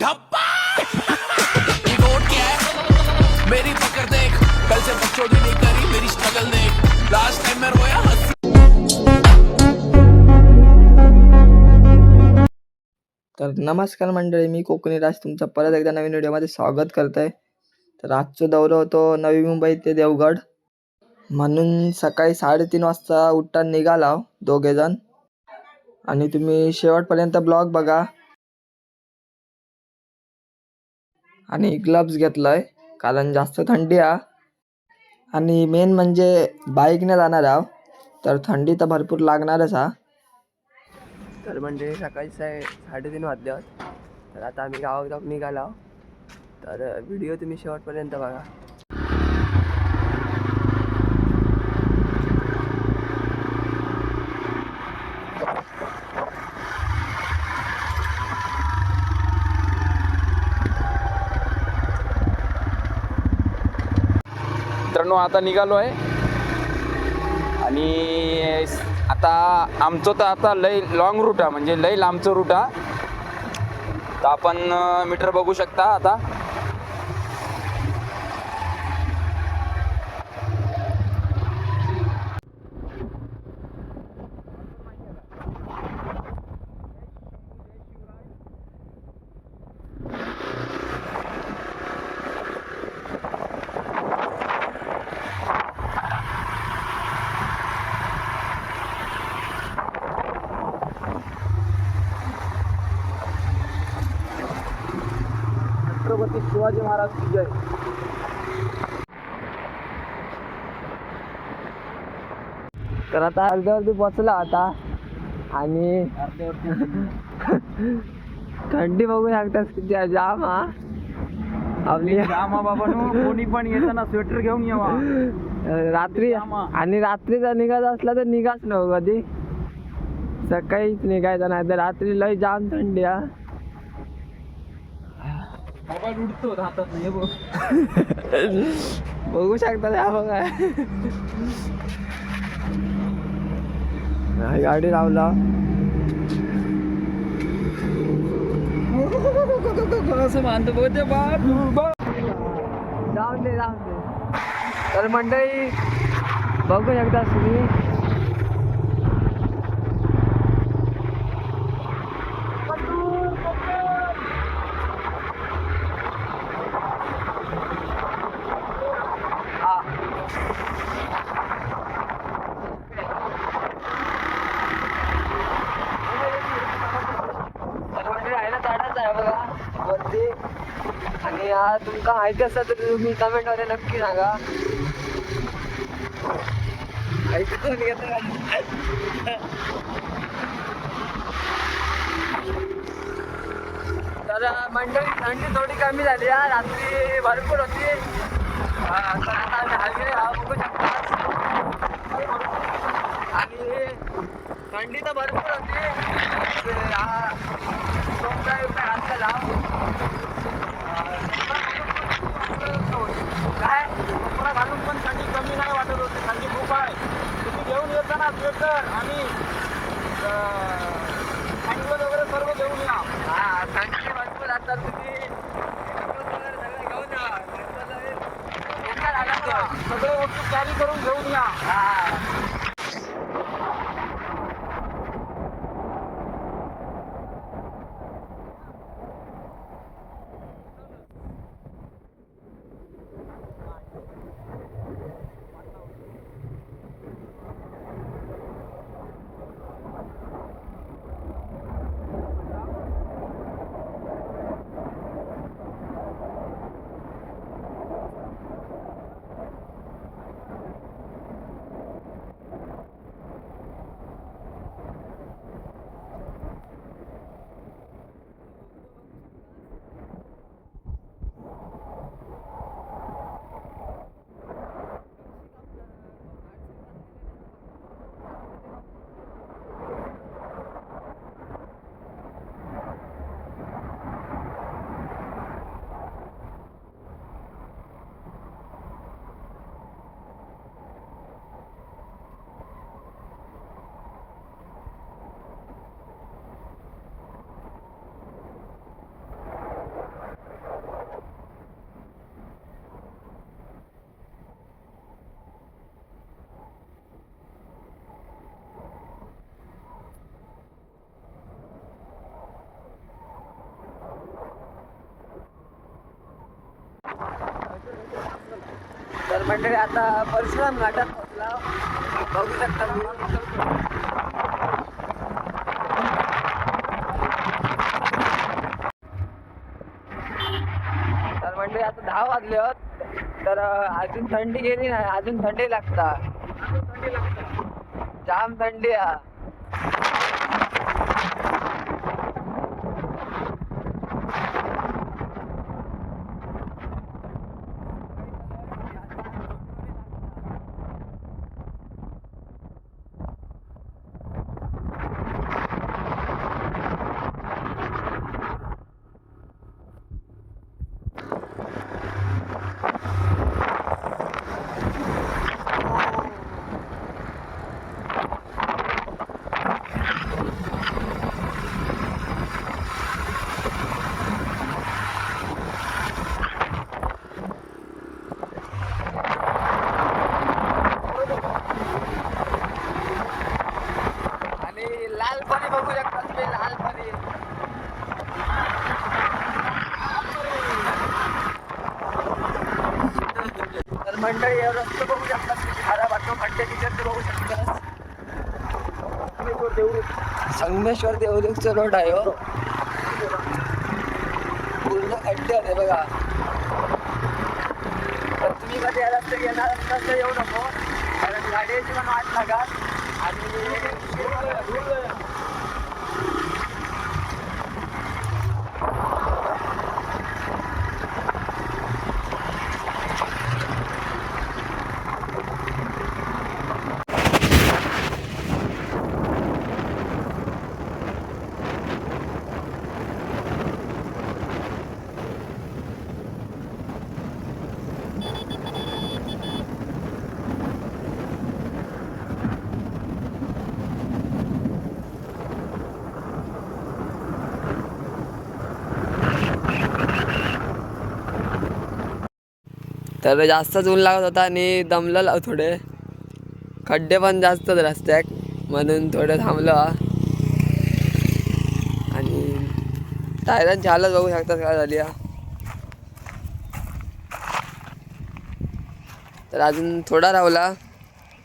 ढप्पा report क्या है मेरी पकड़ देख कल से बकचोदी नहीं करी मेरी स्ट्रगल देख लास्ट टाइम मैं रोया हंसी। तर नमस्कार मंडळी, मी कोकणी राज तुमचं परत एकदा नवीन व्हिडिओमध्ये स्वागत करतोय. तर आजचा दौरा होतो नवी मुंबई ते देवगड, म्हणून सकाळी 3:30 वाजता उठून निघाला दोघे जण. आणि तुम्ही शेवटपर्यंत ब्लॉग बघा. आणि ग्लव्स घेतलाय कारण जास्त थंडी आहे. आणि मेन म्हणजे बाईकने जाणार आहोत तर थंडी तर भरपूर लागणारच हा. तर म्हणजे सकाळी 3:30 वाजले. तर आता आम्ही गावात निघालो. तर व्हिडिओ तुम्ही शेवटपर्यंत बघा. मित्रांनो आता निघालो आहे आणि आता आमचं तर आता लय लॉंग रूट आहे, म्हणजे लय लांबचं रूट आहे. तर आपण मीटर बघू शकता आता. छत्रपती शिवाजी महाराज की जय. तर आता अर्ध्यावरती पोचला आता. आणि थंडी बघू शकतास किती जाम हा. आपली रामा बाबांनो कोणी पण येताना स्वेटर घेऊन यावा. रात्री आणि रात्रीचा निघायचा असला तर निघाच नको कधी, सकाळीच निघायचं नाही तर रात्री लय जाम थंडी हा. मोबाईल उडतो राहतात नाही बघ. बघू शकता त्या बघा. गाडी लावला. असं मानतो बोलते जाऊन दे. तर मंडळी बघू शकता तुम्ही. आणि तुमका माहिती असता तर तुम्ही कमेंट मध्ये नक्की सांगा. ऐकून घेतो तर मंडळी थंडी थोडी कमी झाली हा. रात्री भरपूर होती. तर आता आम्ही हायवे हा बघू शकता. आणि थंडी तर भरपूर होती. हा काय कपडा घालून पण थंडी कमी नाही वाटत होती. थंडी खूप आहे. तुम्ही घेऊन येताना स्वेटर आणि हँडग्लोव्ह वगैरे सर्व घेऊन या. हा थंडी भरपूर आता तुम्ही सगळं घेऊन या. सगळे वस्तू कॅरी करून घेऊन या. मंडळी आता परशुराम घाटात पोहोचला. बघू शकता तुम्ही. तर मंडळी आता 10 वाजले होत. तर अजून थंडी गेली नाही, अजून थंडी लागता. जाम थंडी आहे. लाल पाणी बघू शकता तुम्ही. लाल पाणी तर मंडळी हे रस्ते बघू शकता तुम्ही. खराब वाटतो खड्डे तिथे बघू शकता. संगमेश्वर देवदुखचा रोड आहे हो. पूर्ण खड्डे आहे बघा. तर तुम्ही कधी या रस्ते घेणार असताना येऊ नको, कारण गाडीची पण वाट लागाल. आणि तर जास्तच ऊन लागत होता आणि दमलं थोडे. खड्डे पण जास्तच रस्त्याक, म्हणून थोडं थांबलो. आणि टायरांची हालत बघू शकतात काय झाली. तर अजून थोडा राहिला.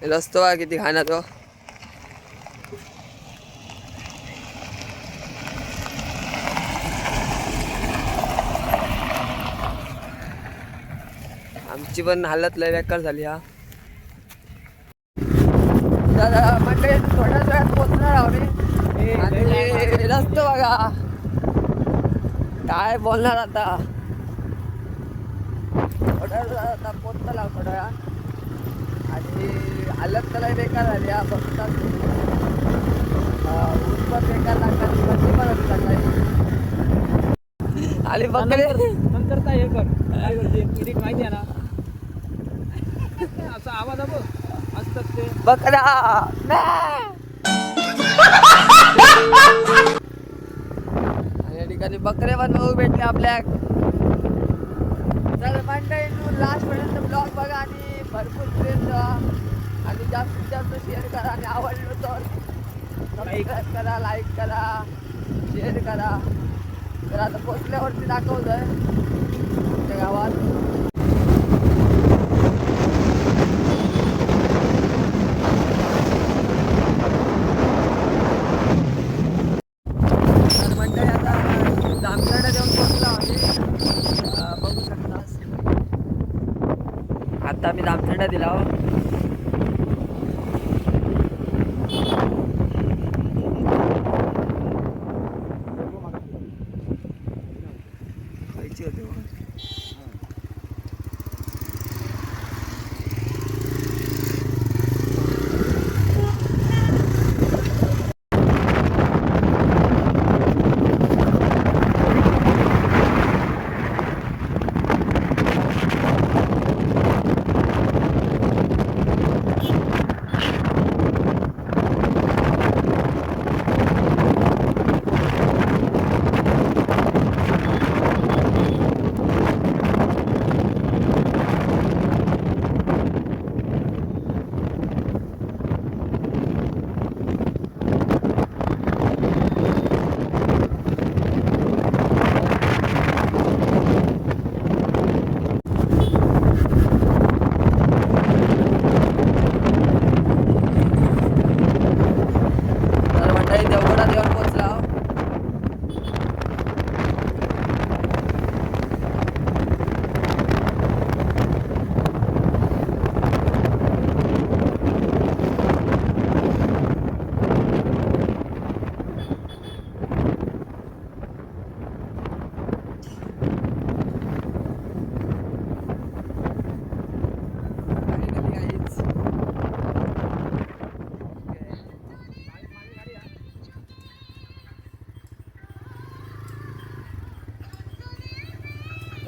रस्तो बघा किती घाण तो. आमची पण हालत लय बेकार झाली. तर मंडळी थोड्याच वेळात पोचणार आहोत. आणि रस्तो बघा काय बोलणार आता. थोड्या वेळात आता पोचला थोड्या वेळात. आणि हालत तर लय बेकार झाली. बघतात ऊन पण बेकार लागतात, थंडी पण होती सकाळी. आणि बघले नंतर काय हे कर काय करते माहिती आहे ना. असा आवाज असतात ते बकरा. या ठिकाणी बकरे पण बघू भेटले आपल्या. तर मंडळी लास्ट पर्यंत ब्लॉग बघा आणि भरपूर प्रेम द्या. आणि जास्तीत जास्त शेअर करा. आणि आवडलं तर सबस्क्राईब करा, लाईक करा, शेअर करा. तर आता पोचल्यावरती दाखवतोय तुमच्या गावात. बघू शकता आता मी दामथंडा दिला.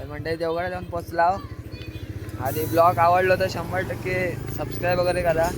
तर मंडळी देवगडला जाऊन पोचलाव. आणि ब्लॉग आवडलो तर 100% सबस्क्राईब वगैरे करा.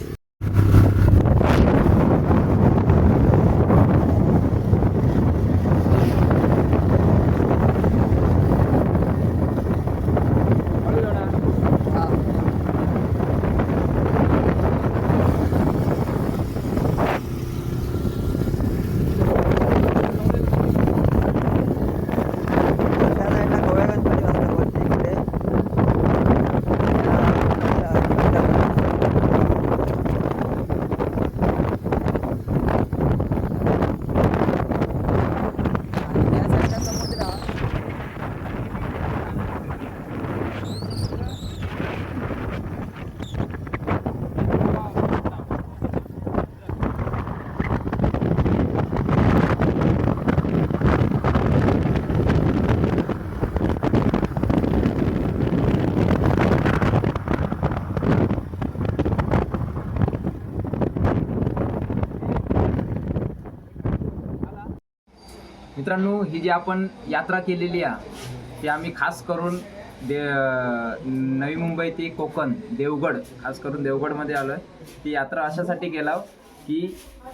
मित्रांनो, ही जी आपण यात्रा केलेली आहे ती आम्ही खास करून नवी मुंबई ते कोकण देवगड, खास करून देवगडमध्ये आलो आहे. ती यात्रा अशासाठी गेला की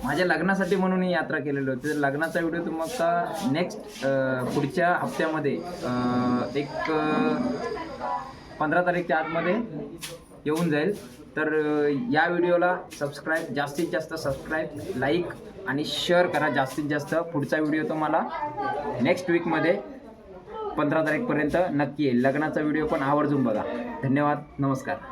माझ्या लग्नासाठी म्हणून ही यात्रा केलेली होती. तर लग्नाचा व्हिडिओ तुम्हाला नेक्स्ट पुढच्या हप्त्यामध्ये एक 15 तारीखच्या आतमध्ये येऊन जाईल. तर या व्हिडिओला सबस्क्राईब, जास्तीत जास्त सबस्क्राईब, लाईक आणि शेअर करा जास्तीत जास्त. पुढचा व्हिडिओ तुम्हाला नेक्स्ट वीकमध्ये 15 तारीखपर्यंत नक्की येईल. लग्नाचा व्हिडिओ पण आवर्जून बघा. धन्यवाद, नमस्कार.